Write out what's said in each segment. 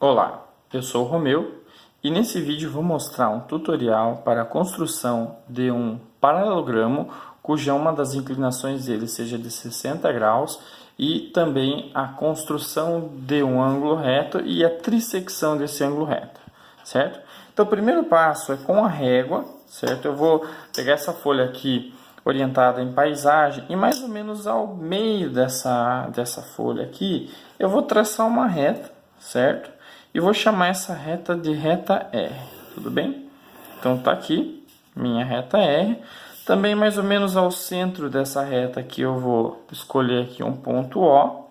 Olá, eu sou o Romeu e nesse vídeo vou mostrar um tutorial para a construção de um paralelogramo cuja uma das inclinações dele seja de 60 graus e também a construção de um ângulo reto e a trissecção desse ângulo reto, certo? Então o primeiro passo é com a régua, certo? Eu vou pegar essa folha aqui orientada em paisagem e mais ou menos ao meio dessa folha aqui eu vou traçar uma reta, certo? E vou chamar essa reta de reta R, tudo bem? Então tá aqui, minha reta R. Também mais ou menos ao centro dessa reta aqui eu vou escolher aqui um ponto O,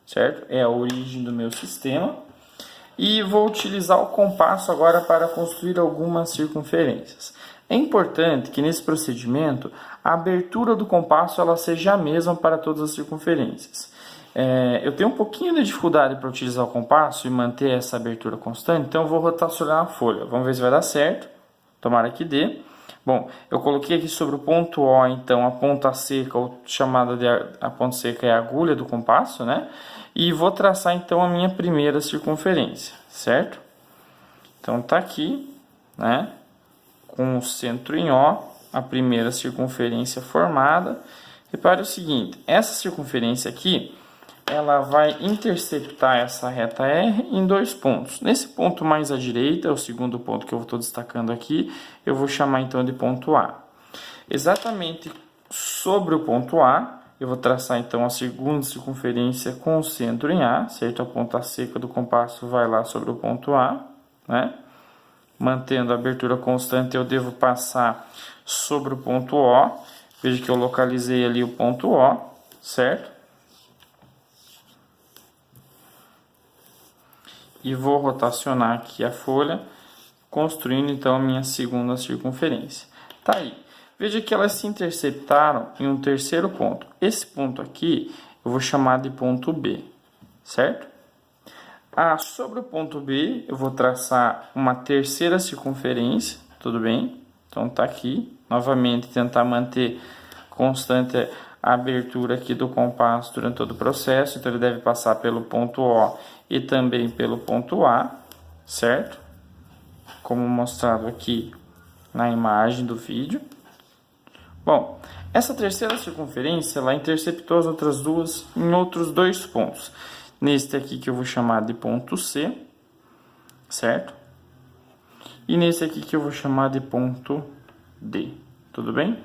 certo? É a origem do meu sistema. E vou utilizar o compasso agora para construir algumas circunferências. É importante que nesse procedimento a abertura do compasso ela seja a mesma para todas as circunferências. Eu tenho um pouquinho de dificuldade para utilizar o compasso e manter essa abertura constante, então eu vou rotacionar a folha. Vamos ver se vai dar certo. Tomara que dê. Bom, eu coloquei aqui sobre o ponto O, então, a ponta seca, ou chamada de a ponta seca é a agulha do compasso, né? E vou traçar então a minha primeira circunferência, certo? Então tá aqui, né? Com o centro em O, a primeira circunferência formada. Repare o seguinte, essa circunferência aqui ela vai interceptar essa reta R em dois pontos. Nesse ponto mais à direita, é o segundo ponto que eu estou destacando aqui, eu vou chamar então de ponto A. Exatamente sobre o ponto A, eu vou traçar então a segunda circunferência com o centro em A, certo? A ponta seca do compasso vai lá sobre o ponto A, né? Mantendo a abertura constante, eu devo passar sobre o ponto O. Veja que eu localizei ali o ponto O, certo? E vou rotacionar aqui a folha, construindo então a minha segunda circunferência. Tá aí. Veja que elas se interceptaram em um terceiro ponto. Esse ponto aqui eu vou chamar de ponto B, certo? Sobre o ponto B eu vou traçar uma terceira circunferência, tudo bem? Então tá aqui. Novamente tentar manter constante a abertura aqui do compasso durante todo o processo, então ele deve passar pelo ponto O e também pelo ponto A, certo? Como mostrado aqui na imagem do vídeo. Bom, essa terceira circunferência, ela interceptou as outras duas em outros dois pontos. Neste aqui que eu vou chamar de ponto C, certo? E nesse aqui que eu vou chamar de ponto D, tudo bem?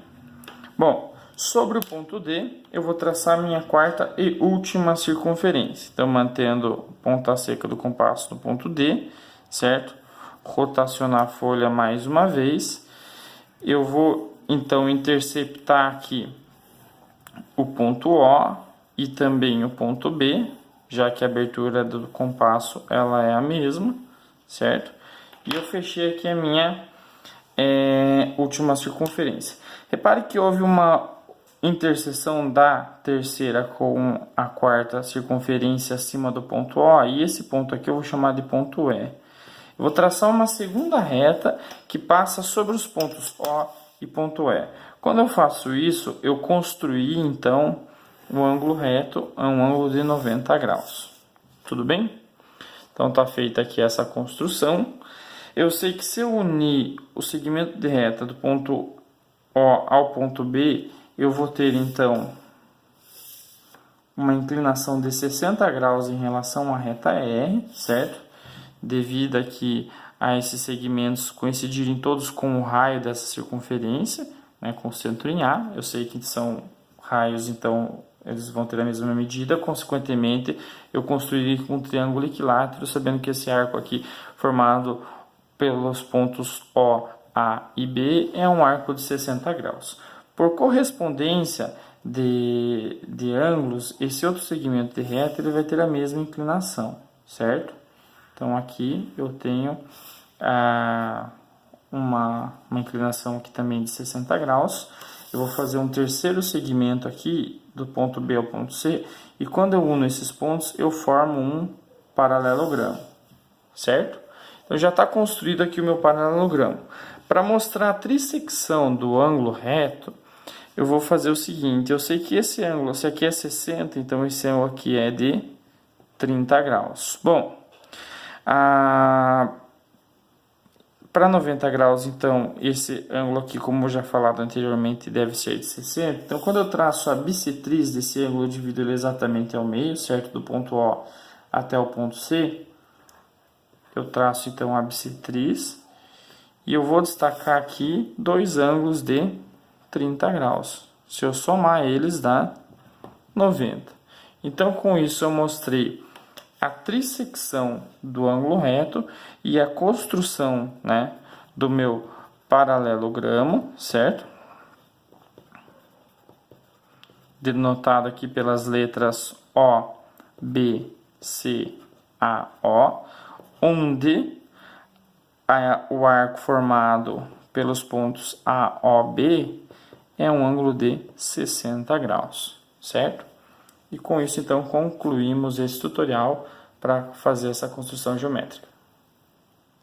Bom, sobre o ponto D, eu vou traçar minha quarta e última circunferência. Então, mantendo a ponta seca do compasso no ponto D, certo? Rotacionar a folha mais uma vez. Eu vou, então, interceptar aqui o ponto O e também o ponto B, já que a abertura do compasso ela é a mesma, certo? E eu fechei aqui a minha última circunferência. Repare que houve uma interseção da terceira com a quarta circunferência acima do ponto O, e esse ponto aqui eu vou chamar de ponto E. Eu vou traçar uma segunda reta que passa sobre os pontos O e ponto E. Quando eu faço isso, eu construí então um ângulo reto, um ângulo de 90 graus. Tudo bem? Então tá feita aqui essa construção. Eu sei que se eu unir o segmento de reta do ponto O ao ponto B, eu vou ter então uma inclinação de 60 graus em relação à reta R, certo? Devido aqui a esses segmentos coincidirem todos com o raio dessa circunferência, né, com o centro em A. Eu sei que são raios, então eles vão ter a mesma medida, consequentemente eu construirei um triângulo equilátero, sabendo que esse arco aqui formado pelos pontos O, A e B é um arco de 60 graus. Por correspondência de ângulos, esse outro segmento de reta ele vai ter a mesma inclinação, certo? Então aqui eu tenho uma inclinação aqui também de 60 graus. Eu vou fazer um terceiro segmento aqui do ponto B ao ponto C, e quando eu uno esses pontos eu formo um paralelogramo, certo? Então já está construído aqui o meu paralelogramo. Para mostrar a trissecção do ângulo reto, eu vou fazer o seguinte, eu sei que esse ângulo, se aqui é 60, então esse ângulo aqui é de 30 graus. Bom, Para 90 graus, então, esse ângulo aqui, como já falado anteriormente, deve ser de 60. Então, quando eu traço a bissetriz desse ângulo, eu divido ele exatamente ao meio, certo? Do ponto O até o ponto C. Eu traço, então, a bissetriz. E eu vou destacar aqui dois ângulos de 30 graus. Se eu somar eles, dá 90. Então, com isso, eu mostrei a trissecção do ângulo reto e a construção, né, do meu paralelogramo, certo? Denotado aqui pelas letras O, B, C, A, O, onde o arco formado pelos pontos A, O, B é um ângulo de 60 graus, certo? E com isso, então, concluímos esse tutorial para fazer essa construção geométrica.